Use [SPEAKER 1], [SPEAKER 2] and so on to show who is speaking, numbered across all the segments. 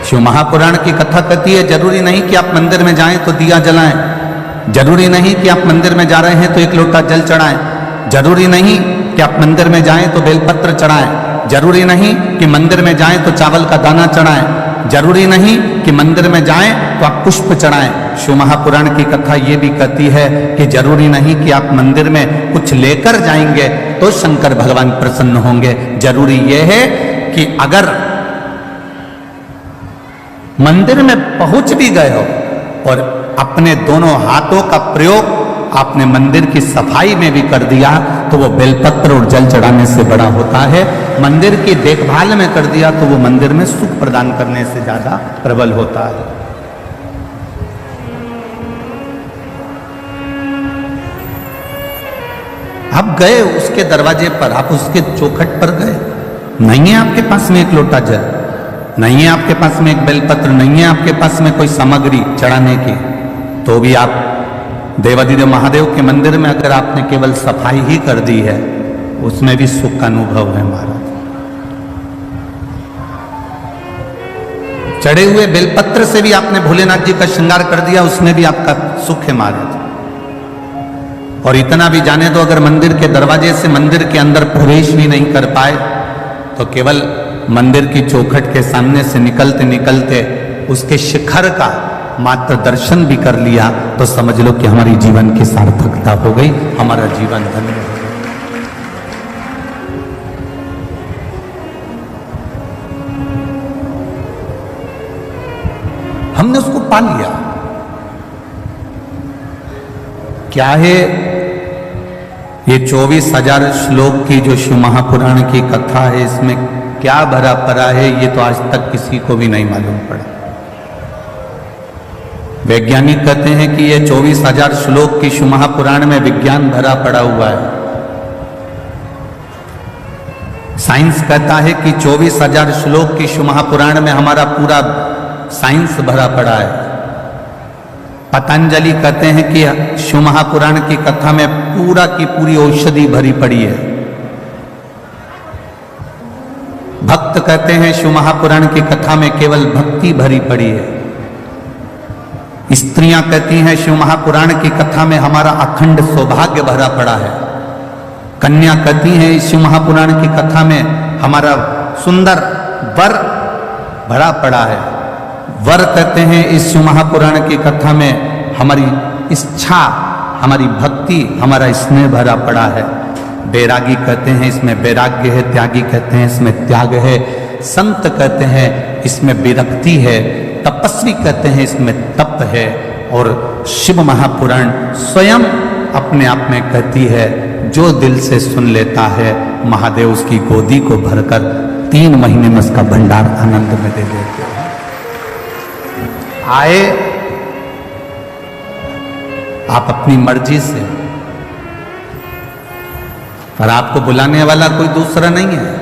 [SPEAKER 1] शिव महापुराण की कथा कहती है जरूरी नहीं कि आप मंदिर में जाएं तो दिया जलाएं, जरूरी नहीं कि आप मंदिर में जा रहे हैं तो एक लोटा जल चढ़ाएं, जरूरी नहीं कि आप मंदिर में जाएं तो बेलपत्र चढ़ाएं, जरूरी नहीं कि मंदिर में जाएं तो चावल का दाना चढ़ाएं, जरूरी नहीं कि मंदिर में जाएं तो आप पुष्प चढ़ाएं। शिव महापुराण की कथा ये भी कहती है कि जरूरी नहीं कि आप मंदिर में कुछ लेकर जाएंगे तो शंकर भगवान प्रसन्न होंगे। जरूरी यह है कि अगर मंदिर में पहुंच भी गए हो और अपने दोनों हाथों का प्रयोग आपने मंदिर की सफाई में भी कर दिया तो वो बेलपत्र और जल चढ़ाने से बड़ा होता है। मंदिर की देखभाल में कर दिया तो वो मंदिर में सुख प्रदान करने से ज्यादा प्रबल होता है। आप गए उसके दरवाजे पर, आप उसके चौखट पर गए, नहीं है आपके पास में एक लोटा जल, नहीं है आपके पास में एक बेलपत्र, नहीं है आपके पास में कोई सामग्री चढ़ाने की, तो भी आप देवाधिदेव महादेव के मंदिर में अगर आपने केवल सफाई ही कर दी है उसमें भी सुख का अनुभव है महाराज। चढ़े हुए बेलपत्र से भी आपने भोलेनाथ जी का श्रृंगार कर दिया, उसमें भी आपका सुख है महाराज। और इतना भी जाने दो, अगर मंदिर के दरवाजे से मंदिर के अंदर प्रवेश भी नहीं कर पाए तो केवल मंदिर की चौखट के सामने से निकलते निकलते उसके शिखर का मात्र दर्शन भी कर लिया तो समझ लो कि हमारी जीवन की सार्थकता हो गई, हमारा जीवन धन्य हो गया। हमने उसको पा लिया। क्या है ये 24,000 श्लोक की जो शिव महापुराण की कथा है, इसमें क्या भरा पड़ा है ये तो आज तक किसी को भी नहीं मालूम पड़ा। वैज्ञानिक कहते हैं कि ये 24,000 श्लोक की शिव महापुराण में विज्ञान भरा पड़ा हुआ है। साइंस कहता है कि 24,000 श्लोक की शिव महापुराण में हमारा पूरा साइंस भरा पड़ा है। पतंजलि कहते हैं कि शिव महापुराण की कथा में पूरा की पूरी औषधि भरी पड़ी है। भक्त कहते हैं शिव महापुराण की कथा में केवल भक्ति भरी पड़ी है। स्त्रियां कहती हैं शिव महापुराण की कथा में हमारा अखंड सौभाग्य भरा पड़ा है। कन्या कहती हैं इस शिव महापुराण की कथा में हमारा सुंदर वर भरा पड़ा है। वर कहते हैं इस शिव महापुराण की कथा में हमारी इच्छा, हमारी भक्ति, हमारा स्नेह भरा पड़ा है। बैरागी कहते हैं इसमें वैराग्य है, त्यागी कहते हैं इसमें त्याग है, संत कहते हैं इसमें विरक्ति है, तपस्वी कहते हैं इसमें तप है। और शिव महापुराण स्वयं अपने आप में कहती है जो दिल से सुन लेता है महादेव उसकी गोदी को भरकर 3 महीने में उसका भंडार आनंद में दे देते हैं। आए आप अपनी मर्जी से, पर आपको बुलाने वाला कोई दूसरा नहीं है।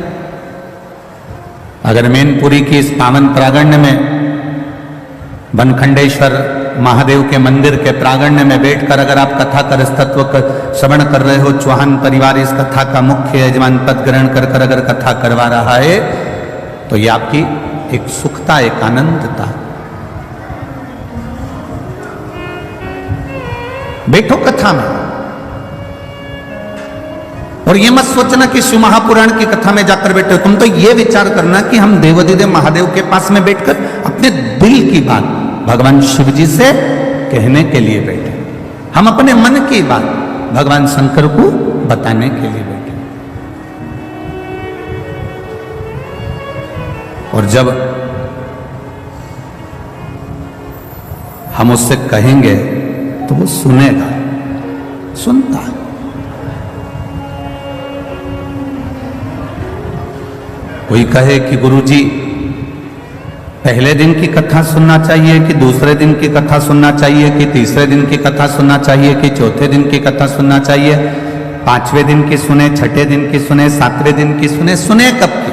[SPEAKER 1] अगर मैनपुरी की इस पावन प्रांगण में बनखंडेश्वर महादेव के मंदिर के प्रांगण में बैठकर अगर आप कथा का रसतत्व का श्रवण कर रहे हो, चौहान परिवार इस कथा का मुख्य यजमान पद ग्रहण कर कर अगर कथा करवा रहा है तो ये आपकी एक सुखता, एक आनंदता। बैठो कथा में और ये मत सोचना कि शिव महापुराण की कथा में जाकर बैठे हो। तुम तो ये विचार करना कि हम देवाधिदेव महादेव के पास में बैठकर अपने दिल की बात भगवान शिव जी से कहने के लिए बैठे, हम अपने मन की बात भगवान शंकर को बताने के लिए बैठे। और जब हम उससे कहेंगे तो वो सुनेगा, सुनता है। कोई कहे कि गुरुजी पहले दिन की कथा सुनना चाहिए कि दूसरे दिन की कथा सुनना चाहिए कि तीसरे दिन की कथा सुनना चाहिए कि चौथे दिन की कथा सुनना चाहिए, 5वें दिन की सुने, 6ठे दिन की सुने, 7वें दिन की सुने, सुने कब की?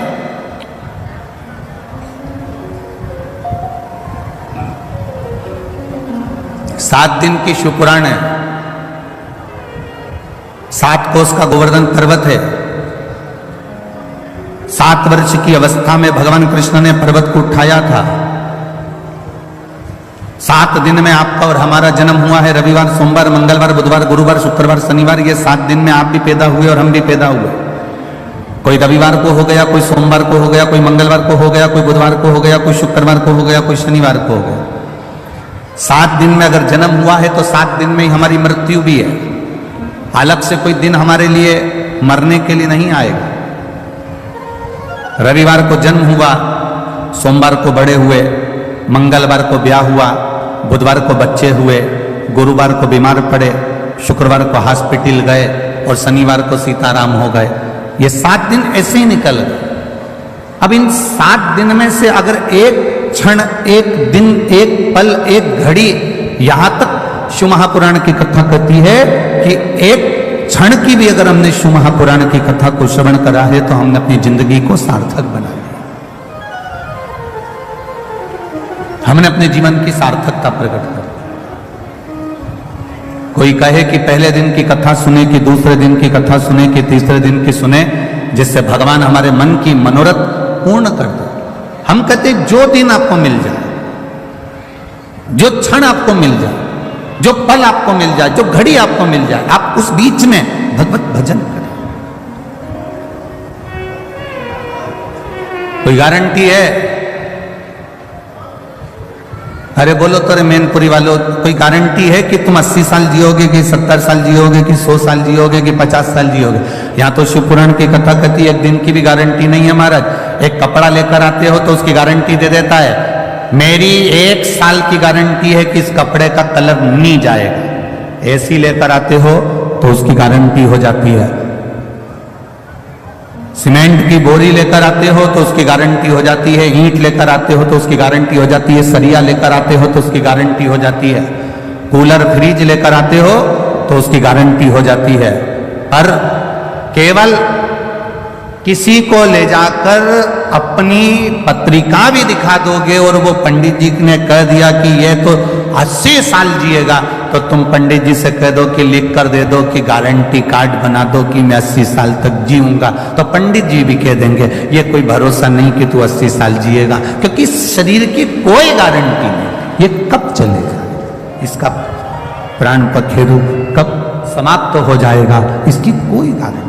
[SPEAKER 1] सात दिन की शिवपुराण है, 7 कोस का गोवर्धन पर्वत है। 7 वर्ष की अवस्था में भगवान कृष्ण ने पर्वत को उठाया था, 7 दिन में आपका और हमारा जन्म हुआ है। रविवार, सोमवार, मंगलवार, बुधवार, गुरुवार, शुक्रवार, शनिवार, ये 7 दिन में आप भी पैदा हुए और हम भी पैदा हुए। कोई रविवार को हो गया, कोई सोमवार को हो गया, कोई मंगलवार को हो गया, कोई बुधवार को हो गया, कोई शुक्रवार को हो गया, कोई शनिवार को हो गया। 7 दिन में अगर जन्म हुआ है तो 7 दिन में ही हमारी मृत्यु भी है। अलग से कोई दिन हमारे लिए मरने के लिए नहीं आएगा। रविवार को जन्म हुआ, सोमवार को बड़े हुए, मंगलवार को ब्याह हुआ, बुधवार को बच्चे हुए, गुरुवार को बीमार पड़े, शुक्रवार को हॉस्पिटल गए और शनिवार को सीताराम हो गए। ये 7 दिन ऐसे ही निकल गए। अब इन 7 दिन में से अगर एक क्षण, एक दिन, एक पल, एक घड़ी, यहां तक शिव महापुराण की कथा कहती है कि एक क्षण की भी अगर हमने शिव महापुराण की कथा को श्रवण करा है तो हमने अपनी जिंदगी को सार्थक बना लिया, हमने अपने जीवन की सार्थकता प्रकट कर। कोई कहे कि पहले दिन की कथा सुने, कि दूसरे दिन की कथा सुने, कि तीसरे दिन की सुने, जिससे भगवान हमारे मन की मनोरथ पूर्ण कर दे। हम कहते जो दिन आपको मिल जाए, जो क्षण आपको मिल जाए, जो पल आपको मिल जाए, जो घड़ी आपको मिल जाए, आप उस बीच में भगवत भजन करें। कोई गारंटी है? अरे बोलो तो रे मैनपुरी वालों, कोई गारंटी है कि तुम 80 साल जियोगे, कि 70 साल जियोगे, कि 100 साल जियोगे, कि 50 साल जियोगे? यहाँ तो शिव पुराण की कथा कहती है एक दिन की भी गारंटी नहीं है महाराज। एक कपड़ा लेकर आते हो तो उसकी गारंटी दे देता है, मेरी 1 साल की गारंटी है कि इस कपड़े का कलर नहीं जाएगा। एसी लेकर आते हो तो उसकी गारंटी हो जाती है। सीमेंट की बोरी लेकर आते हो तो उसकी गारंटी हो जाती है। ईंट लेकर आते हो तो उसकी गारंटी हो जाती है। सरिया लेकर आते हो तो उसकी गारंटी हो जाती है। कूलर, फ्रिज लेकर आते हो तो उसकी गारंटी हो जाती है। पर केवल किसी को ले जाकर अपनी पत्रिका भी दिखा दोगे और वो पंडित जी ने कह दिया कि ये तो 80 साल जिएगा, तो तुम पंडित जी से कह दो कि लिख कर दे दो कि गारंटी कार्ड बना दो कि मैं 80 साल तक जीऊंगा, तो पंडित जी भी कह देंगे ये कोई भरोसा नहीं कि तू 80 साल जिएगा, क्योंकि शरीर की कोई गारंटी नहीं। ये कब चलेगा, इसका प्राण पखेरु कब समाप्त हो जाएगा, इसकी कोई गारंटी।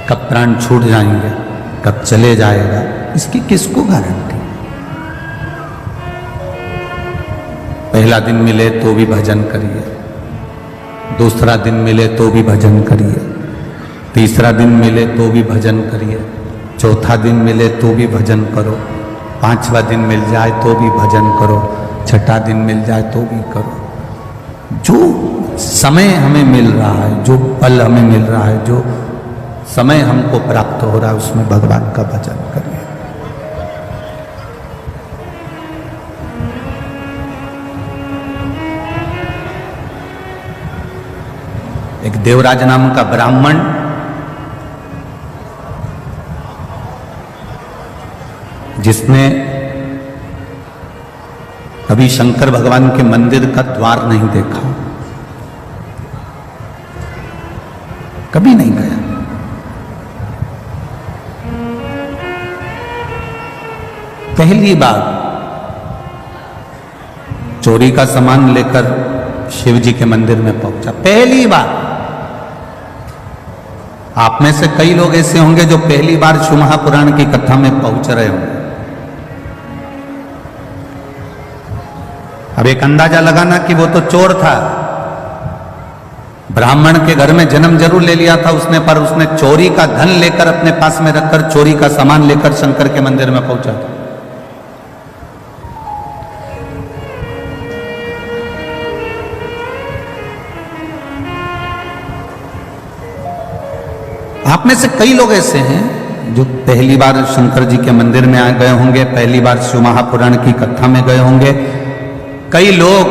[SPEAKER 1] कब प्राण छूट जाएंगे, कब चले जाएगा, इसकी किसको गारंटी। पहला दिन मिले तो भी भजन करिए, दूसरा दिन मिले तो भी भजन करिए, तीसरा दिन मिले तो भी भजन करिए, चौथा दिन मिले तो भी भजन करो, 5वां दिन मिल जाए तो भी भजन करो, 6ठा दिन मिल जाए तो भी करो। जो समय हमें मिल रहा है, जो पल हमें मिल रहा है, जो समय हमको प्राप्त हो रहा है, उसमें भगवान का भजन करिए। एक देवराज नाम का ब्राह्मण जिसने कभी शंकर भगवान के मंदिर का द्वार नहीं देखा, कभी नहीं गया, पहली बार चोरी का सामान लेकर शिव जी के मंदिर में पहुंचा, पहली बार। आप में से कई लोग ऐसे होंगे जो पहली बार शिव महापुराण की कथा में पहुंच रहे होंगे। अब एक अंदाजा लगाना कि वो तो चोर था, ब्राह्मण के घर में जन्म जरूर ले लिया था उसने, पर उसने चोरी का धन लेकर अपने पास में रखकर चोरी का सामान लेकर शंकर के मंदिर में पहुंचा था। आप में से कई लोग ऐसे हैं जो पहली बार शंकर जी के मंदिर में आ गए होंगे, पहली बार शिव महापुराण की कथा में गए होंगे। कई लोग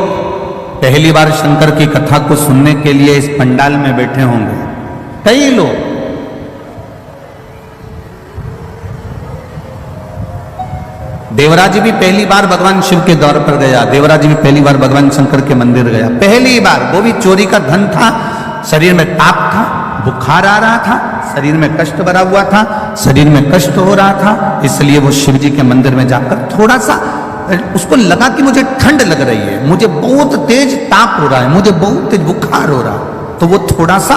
[SPEAKER 1] पहली बार शंकर की कथा को सुनने के लिए इस पंडाल में बैठे होंगे, कई लोग। देवराज भी पहली बार भगवान शिव के द्वार पर गया, देवराज भी पहली बार भगवान शंकर के मंदिर गया, पहली बार। वो भी चोरी का धन था, शरीर में ताप था, बुखार आ रहा था, शरीर में कष्ट भरा हुआ था, शरीर में कष्ट हो रहा था, इसलिए वो शिव जी के मंदिर में जाकर थोड़ा सा उसको लगा कि मुझे ठंड लग रही है, मुझे बहुत तेज ताप हो रहा है, मुझे बहुत तेज बुखार हो रहा है, तो वो थोड़ा सा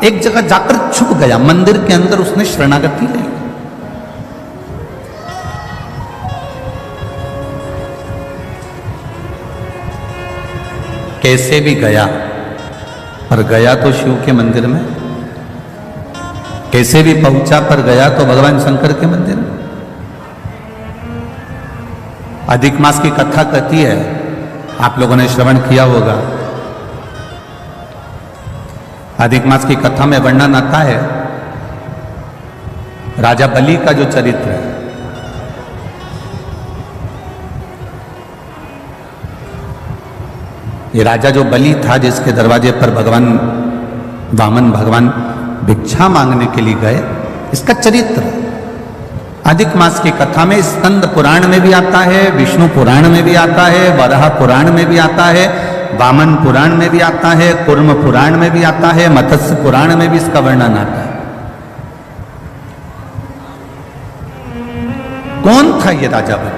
[SPEAKER 1] एक जगह जाकर छुप गया, मंदिर के अंदर उसने शरणागति ले ली। कैसे भी गया, पर गया तो शिव के मंदिर में, कैसे भी पहुंचा पर गया तो भगवान शंकर के मंदिर में। अधिक मास की कथा कहती है, आप लोगों ने श्रवण किया होगा। अधिक मास की कथा में वर्णन आता है राजा बलि का जो चरित्र है। ये राजा जो बलि था, जिसके दरवाजे पर भगवान वामन भगवान भिक्षा मांगने के लिए गए, इसका चरित्र अधिक मास की कथा में स्कंद पुराण में भी आता है, विष्णु पुराण में भी आता है, वराह पुराण में भी आता है, वामन पुराण में भी आता है, कूर्म पुराण में भी आता है, मत्स्य पुराण में भी इसका वर्णन आता है। कौन था ये राजा बलि?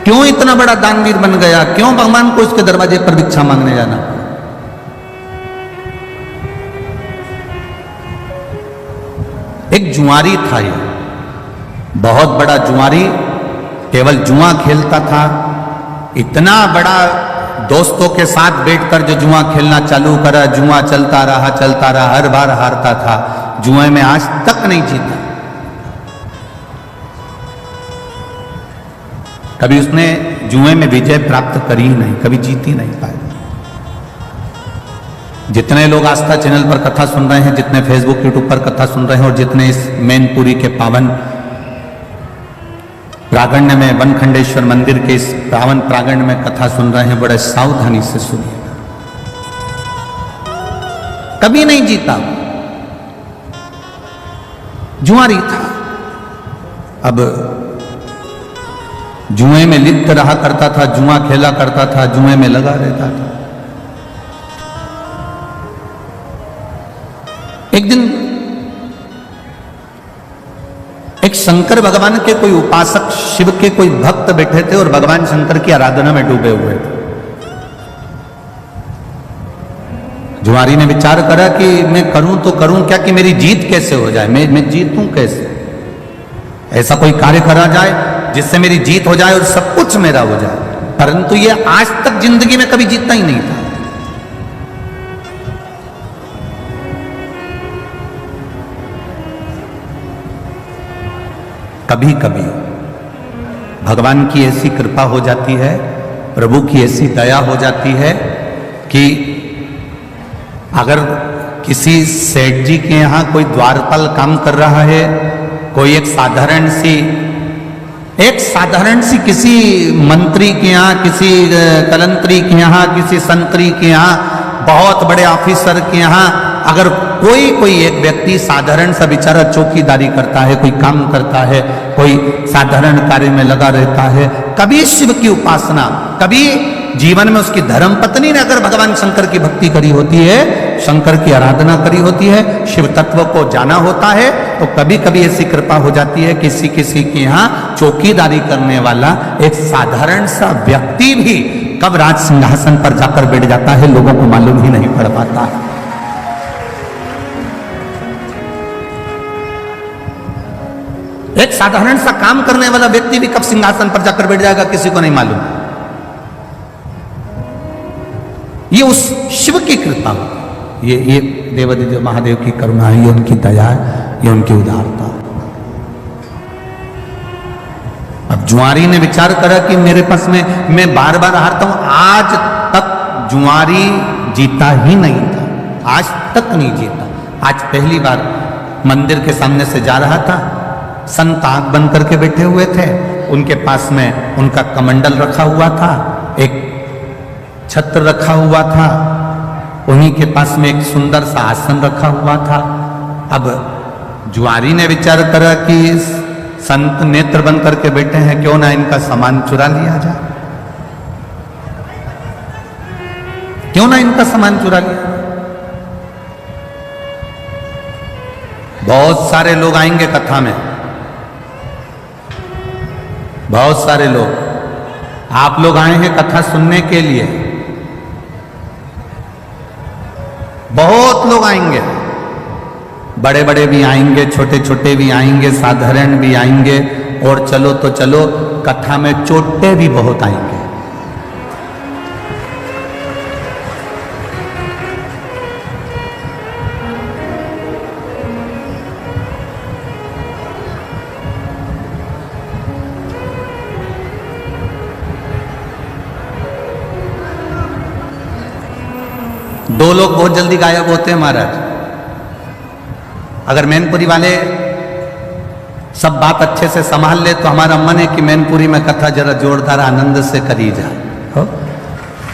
[SPEAKER 1] क्यों इतना बड़ा दानवीर बन गया? क्यों भगवान को इसके दरवाजे पर भिक्षा मांगने जाना? एक जुआरी था ये, बहुत बड़ा जुआरी, केवल जुआ खेलता था। इतना बड़ा दोस्तों के साथ बैठकर जो जुआ खेलना चालू करा, जुआ चलता रहा, हर बार हारता था। जुए में आज तक नहीं जीता। कभी उसने जुए में विजय प्राप्त करी ही नहीं, कभी जीत ही नहीं पाया। जितने लोग आस्था चैनल पर कथा सुन रहे हैं, जितने फेसबुक यूट्यूब पर कथा सुन रहे हैं, और जितने इस मैनपुरी के पावन प्रांगण में, वनखंडेश्वर मंदिर के इस पावन प्रांगण में कथा सुन रहे हैं, बड़े सावधानी से सुनिएगा। कभी नहीं जीता, जुआरी था। अब जुए में लिप्त रहा करता था, जुआ खेला करता था, जुए में लगा रहता था। एक दिन एक शंकर भगवान के कोई उपासक, शिव के कोई भक्त बैठे थे और भगवान शंकर की आराधना में डूबे हुए थे। जुआरी ने विचार करा कि मैं करूं तो करूं क्या, कि मेरी जीत कैसे हो जाए, मैं जीतूं कैसे? ऐसा कोई कार्य करा जाए जिससे मेरी जीत हो जाए और सब कुछ मेरा हो जाए। परंतु ये आज तक जिंदगी में कभी जीतता ही नहीं था। कभी कभी भगवान की ऐसी कृपा हो जाती है, प्रभु की ऐसी दया हो जाती है कि अगर किसी सेठ जी के यहाँ कोई द्वारपाल काम कर रहा है, कोई एक साधारण सी किसी मंत्री के यहाँ, किसी कलंत्री के यहाँ, किसी संतरी के यहाँ, बहुत बड़े ऑफिसर के यहाँ अगर कोई एक व्यक्ति साधारण सा बेचारा चौकीदारी करता है, कोई काम करता है, कोई साधारण कार्य में लगा रहता है, कभी शिव की उपासना, कभी जीवन में उसकी धर्म पत्नी ने अगर भगवान शंकर की भक्ति करी होती है, शंकर की आराधना करी होती है, शिव तत्व को जाना होता है, तो कभी कभी ऐसी कृपा हो जाती है किसी किसी के यहाँ चौकीदारी करने वाला एक साधारण सा व्यक्ति भी कब राज सिंहासन पर जाकर बैठ जाता है, लोगों को मालूम ही नहीं पड़ पाता है। एक साधारण सा काम करने वाला व्यक्ति भी कब सिंहासन पर जाकर बैठ जाएगा, किसी को नहीं मालूम। ये उस शिव की कृपा, ये देवादिदेव महादेव की करुणा है, ये उनकी दया है, ये उनकी उदारता। अब जुआरी ने विचार करा कि मेरे पास में मैं बार बार हारता हूं। आज तक जुआरी जीता ही नहीं था, आज तक नहीं जीता। आज पहली बार मंदिर के सामने से जा रहा था, संत आंख बंद करके बैठे हुए थे, उनके पास में उनका कमंडल रखा हुआ था, एक छत्र रखा हुआ था, उन्हीं के पास में एक सुंदर सा आसन रखा हुआ था। अब जुआरी ने विचार करा कि संत नेत्र बंद करके बैठे हैं, क्यों ना इनका सामान चुरा लिया जाए, क्यों ना इनका सामान चुरा लिया। बहुत सारे लोग आएंगे कथा में, बहुत सारे लोग। आप लोग आए हैं कथा सुनने के लिए, बहुत लोग आएंगे, बड़े बड़े भी आएंगे, छोटे छोटे भी आएंगे, साधारण भी आएंगे, और चलो तो चलो कथा में चोटे भी बहुत आएंगे। दो लोग बहुत जल्दी गायब होते हैं महाराज। अगर मैनपुरी वाले सब बात अच्छे से संभाल ले तो हमारा मन है कि मैनपुरी में कथा जरा जोरदार आनंद से करी जाए। हो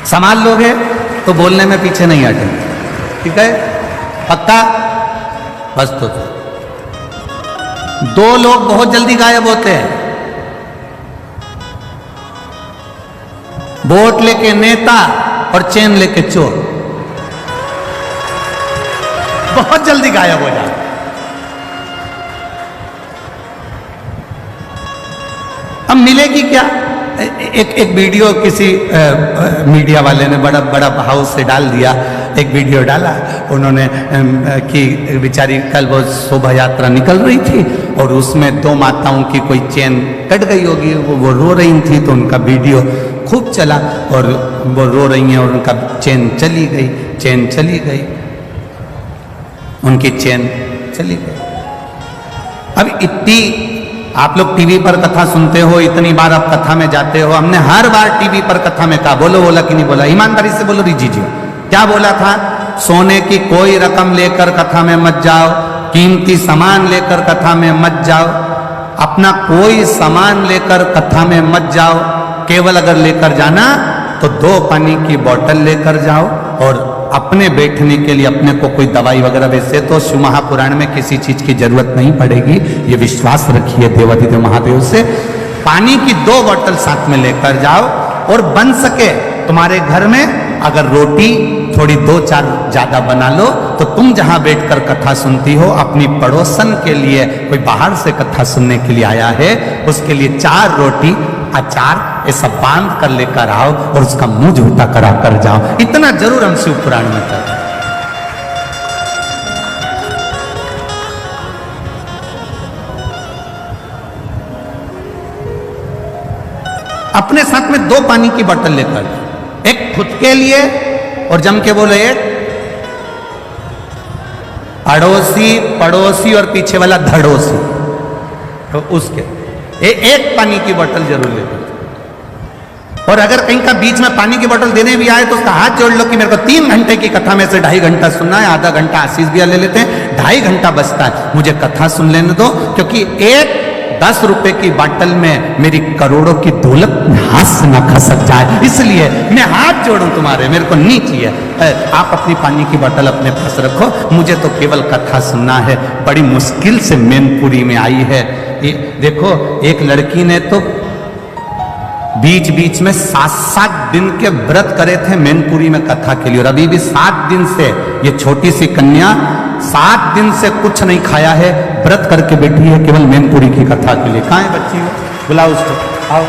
[SPEAKER 1] संभाल लोगे तो बोलने में पीछे नहीं हटेंगे, ठीक है? पक्का? बस तो दो लोग बहुत जल्दी गायब होते हैं, वोट लेके नेता और चेन लेके चोर, बहुत जल्दी गायब हो जाए। अब मिलेगी क्या? एक वीडियो किसी मीडिया वाले ने बड़ा बड़ा भाव से डाल दिया, एक वीडियो डाला उन्होंने कि बेचारी कल वो शोभा यात्रा निकल रही थी और उसमें दो माताओं की कोई चेन कट गई होगी, वो रो रही थी, तो उनका वीडियो खूब चला और वो रो रही हैं और उनका चेन चली गई, चेन चली गई, उनकी चेन चली गई। अब इतनी आप लोग टीवी पर कथा सुनते हो, इतनी बार आप कथा में जाते हो, हमने हर बार टीवी पर कथा में कहा, बोलो बोला कि नहीं बोला? ईमानदारी से बोलो रिजी जी, क्या बोला था? सोने की कोई रकम लेकर कथा में मत जाओ, कीमती सामान लेकर कथा में मत जाओ, अपना कोई सामान लेकर कथा में मत जाओ, केवल अगर लेकर जाना तो 2 पानी की बोतल लेकर जाओ, और अपने बैठने के लिए अपने को कोई दवाई वगैरह, वैसे तो शिव महापुराण में किसी चीज की जरूरत नहीं पड़ेगी, ये विश्वास रखिए देवाधिदेव महादेव से। पानी की 2 बोतल साथ में लेकर जाओ, और बन सके तुम्हारे घर में अगर रोटी थोड़ी 2-4 ज्यादा बना लो, तो तुम जहां बैठकर कथा सुनती हो, अपनी पड़ोसन के लिए, कोई बाहर से कथा सुनने के लिए आया है, उसके लिए 4 रोटी अचार ऐसा बांध कर लेकर आओ और उसका मुंह झूठा करा कर जाओ। इतना जरूर हम शिव पुराण में कर। अपने साथ में 2 पानी की बोतल लेकर, एक खुद के लिए और जम के बोले एक अड़ोसी पड़ोसी और पीछे वाला धड़ोसी, तो उसके एक पानी की बोतल जरूर लेकर। और अगर कहीं का बीच में पानी की बोतल देने भी आए तो उसका हाथ जोड़ लो कि मेरे को 3 घंटे की कथा में से 2.5 घंटा सुनना है, आधा घंटा आशीष भी ले लेते हैं, 2.5 घंटा बचता है, मुझे कथा सुन लेने दो, क्योंकि एक 10 रुपए की बोतल में मेरी करोड़ों की दौलत हाथ से ना खसक जाए, इसलिए मैं हाथ जोड़ूं तुम्हारे, मेरे को नहीं चाहिए। आप अपनी पानी की बोतल अपने पास रखो, मुझे तो केवल कथा सुनना है। बड़ी मुश्किल से मैनपुरी में आई है। देखो एक लड़की ने तो बीच बीच में 7-7 दिन के व्रत करे थे मैनपुरी में कथा के लिए, और अभी भी 7 दिन से ये छोटी सी कन्या 7 दिन से कुछ नहीं खाया है, व्रत करके बैठी है केवल मैनपुरी की कथा के लिए। कहाँ है बच्ची? हो बुलाओ उसको, आओ।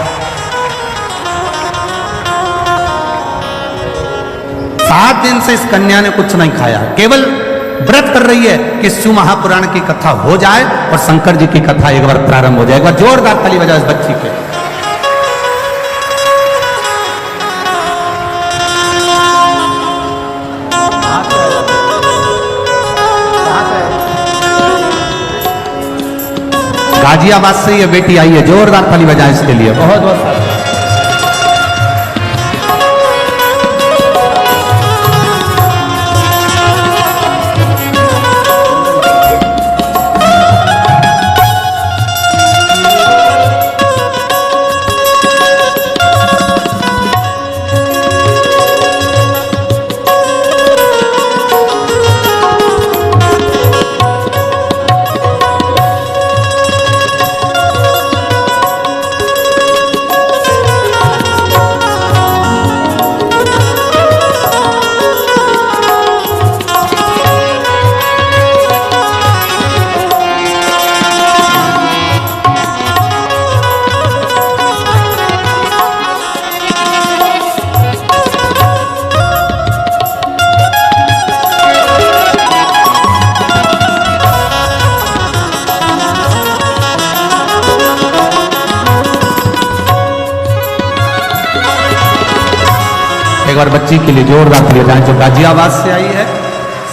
[SPEAKER 1] 7 दिन से इस कन्या ने कुछ नहीं खाया, केवल व्रत कर रही है कि शिव महापुराण की कथा हो जाए और शंकर जी की कथा एक बार प्रारंभ हो जाए। एक बार जोरदार ताली बजाओ इस बच्ची पे। गाजियाबाद से ये बेटी आई है, जोरदार ताली बजाएं इसके लिए। बहुत बहुत एक बार बच्ची के लिए जोरदार तालियां बजाएं जो गाजियाबाद से आई है।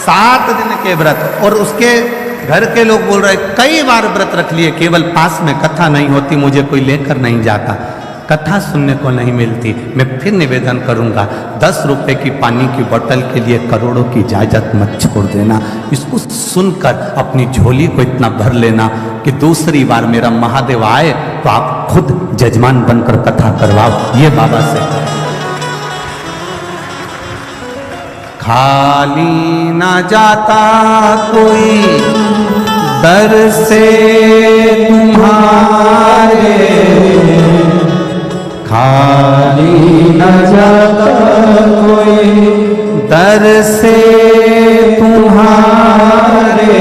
[SPEAKER 1] 7 दिन के व्रत, और उसके घर के लोग बोल रहे कई बार व्रत रख लिए, केवल पास में कथा नहीं होती, मुझे कोई लेकर नहीं जाता, कथा सुनने को नहीं मिलती। मैं फिर निवेदन करूंगा, 10 रुपए की पानी की बोतल के लिए करोड़ों की इजाजत मत छोड़ देना। इसको सुनकर अपनी झोली को इतना भर लेना कि दूसरी बार मेरा महादेव आए तो आप खुद जजमान बनकर कथा करवाओ। ये बाबा से खाली ना जाता कोई दर से तुम्हारे, खाली न जाता कोई दर से तुम्हारे,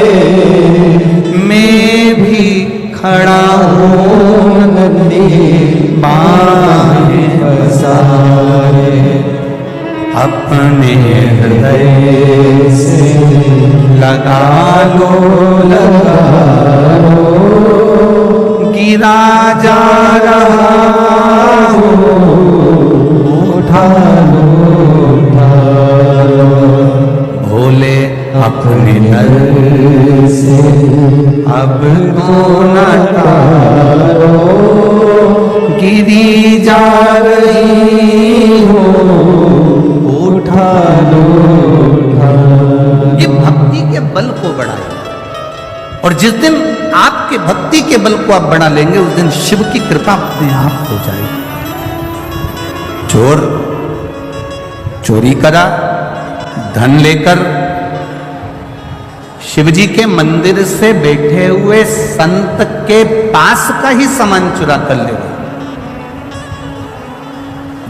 [SPEAKER 1] मैं भी खड़ा हूँ नंदी बाहें पसारे, अपने हृदय से लगा लो गिरा जा रहा हो, उठा लो भोले अपने दर से अब तो न टालो, गिरी जा रही हो, उठा लो। ये भक्ति के बल को बढ़ाए, और जिस दिन आपके भक्ति के बल को आप बढ़ा लेंगे उस दिन शिव की कृपा अपने आप हो जाएगी। चोर चोरी करा, धन लेकर शिवजी के मंदिर से बैठे हुए संत के पास का ही सामान चुरा कर ले गए।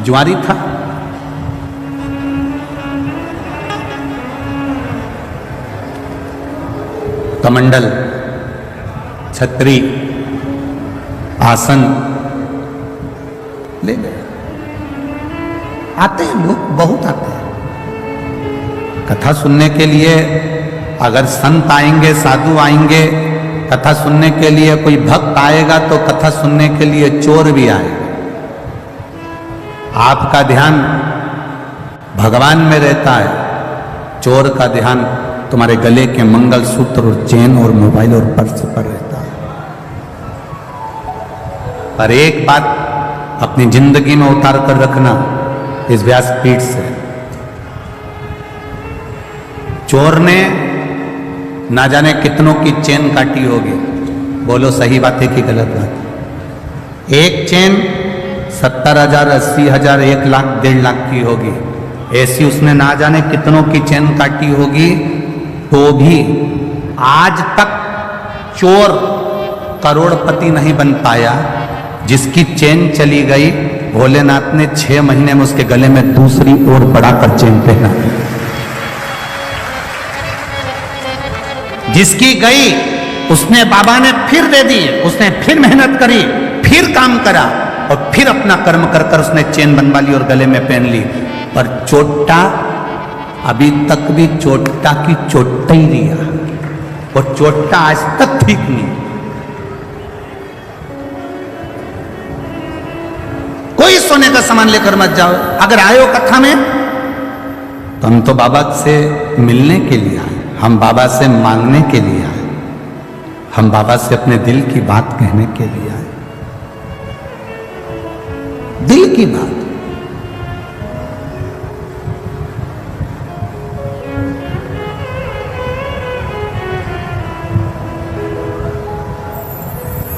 [SPEAKER 1] जुआरी था, कमंडल, छतरी, आसन ले गए। आते हैं लोग, बहुत आते हैं कथा सुनने के लिए। अगर संत आएंगे, साधु आएंगे कथा सुनने के लिए, कोई भक्त आएगा तो कथा सुनने के लिए चोर भी आएगा। आपका ध्यान भगवान में रहता है, चोर का ध्यान तुम्हारे गले के मंगलसूत्र और चेन और मोबाइल और पर्स पर रहता है। पर एक बात अपनी जिंदगी में उतार कर रखना इस व्यासपीठ से, चोर ने ना जाने कितनों की चेन काटी होगी, बोलो सही बात है कि गलत बात। एक चेन 70,000, 80,000, 1 लाख, 1.5 लाख की होगी। ऐसी उसने ना जाने कितनों की चेन काटी होगी, तो भी आज तक चोर करोड़पति नहीं बन पाया। जिसकी चेन चली गई, भोलेनाथ ने 6 महीने में उसके गले में दूसरी और बढ़ाकर चेन पहना। जिसकी गई उसने बाबा ने फिर दे दी, उसने फिर मेहनत करी, फिर काम करा और फिर अपना कर्म कर कर उसने चेन बनवा ली और गले में पहन ली। पर चोटा अभी तक भी चोटा की चोटा ही रहा, और चोटा आज तक ठीक नहीं। कोई सोने का सामान लेकर मत जाओ। अगर आयो कथा में तो हम तो बाबा से मिलने के लिए आए, हम बाबा से मांगने के लिए आए, हम बाबा से अपने दिल की बात कहने के लिए आए। दिल की बात।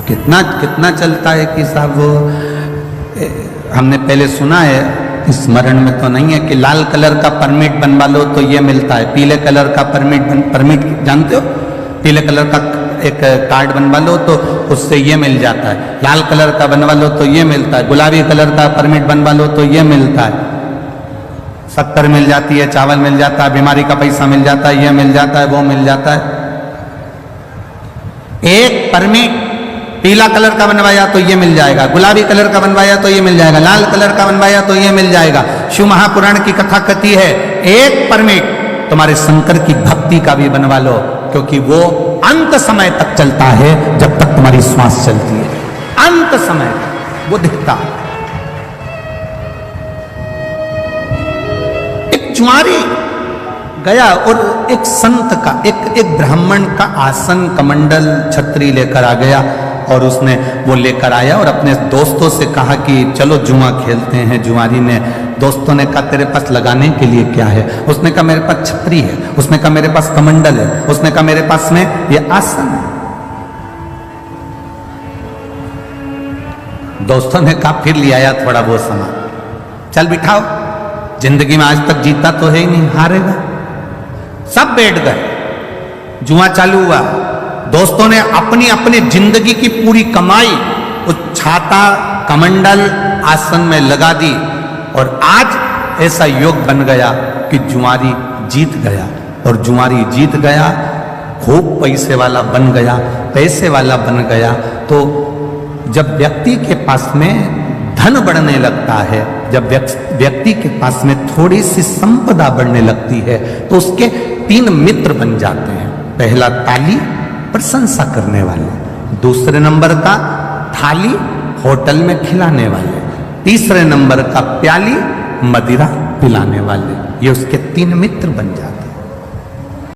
[SPEAKER 1] कितना कितना चलता है कि साहब वो हमने पहले सुना है, स्मरण में तो नहीं है कि लाल कलर का परमिट बनवा लो तो ये मिलता है, पीले कलर का परमिट जानते हो, पीले कलर का एक कार्ड बनवा लो तो उससे ये मिल जाता है, लाल कलर का बनवा लो तो ये मिलता है, गुलाबी कलर का परमिट बनवा लो तो ये मिलता है, शक्कर मिल जाती है, चावल मिल जाता है, बीमारी का पैसा मिल जाता है, ये मिल जाता है, वो मिल जाता है। एक परमिट पीला कलर का बनवाया तो ये मिल जाएगा, गुलाबी कलर का बनवाया तो ये मिल जाएगा, लाल कलर का बनवाया तो ये मिल जाएगा। शिव महापुराण की कथा कहती है एक परमिट तुम्हारे शंकर की भक्ति का भी बनवा लो, क्योंकि वो अंत समय तक चलता है, जब तक तुम्हारी श्वास चलती है, अंत समय वो दिखता है। जुआरी गया और एक संत का एक ब्राह्मण का आसन कमंडल छतरी लेकर आ गया और उसने वो लेकर आया और अपने दोस्तों से कहा कि चलो जुआ खेलते हैं। जुआरी ने दोस्तों ने कहा तेरे पास लगाने के लिए क्या है? उसने कहा मेरे पास छतरी है। उसने कहा मेरे पास कमंडल है। उसने कहा मेरे पास में ये आसन है। दोस्तों ने कहा फिर ले आया थोड़ा बहुत सामान, चल बिठाओ, जिंदगी में आज तक जीता तो है ही नहीं, हारेगा। सब बैठ गए, जुआ चालू हुआ। दोस्तों ने अपनी अपनी जिंदगी की पूरी कमाई उस छाता कमंडल आसन में लगा दी और आज ऐसा योग बन गया कि जुआरी जीत गया। और जुआरी जीत गया, खूब पैसे वाला बन गया, पैसे वाला बन गया। तो जब व्यक्ति के पास में धन बढ़ने लगता है, जब व्यक्ति के पास में थोड़ी सी संपदा बढ़ने लगती है, तो उसके 3 मित्र बन जाते हैं। पहला ताली, प्रशंसा करने वाले। दूसरे नंबर का थाली, होटल में खिलाने वाले। तीसरे नंबर का प्याली, मदिरा पिलाने वाले। ये उसके 3 मित्र बन जाते हैं।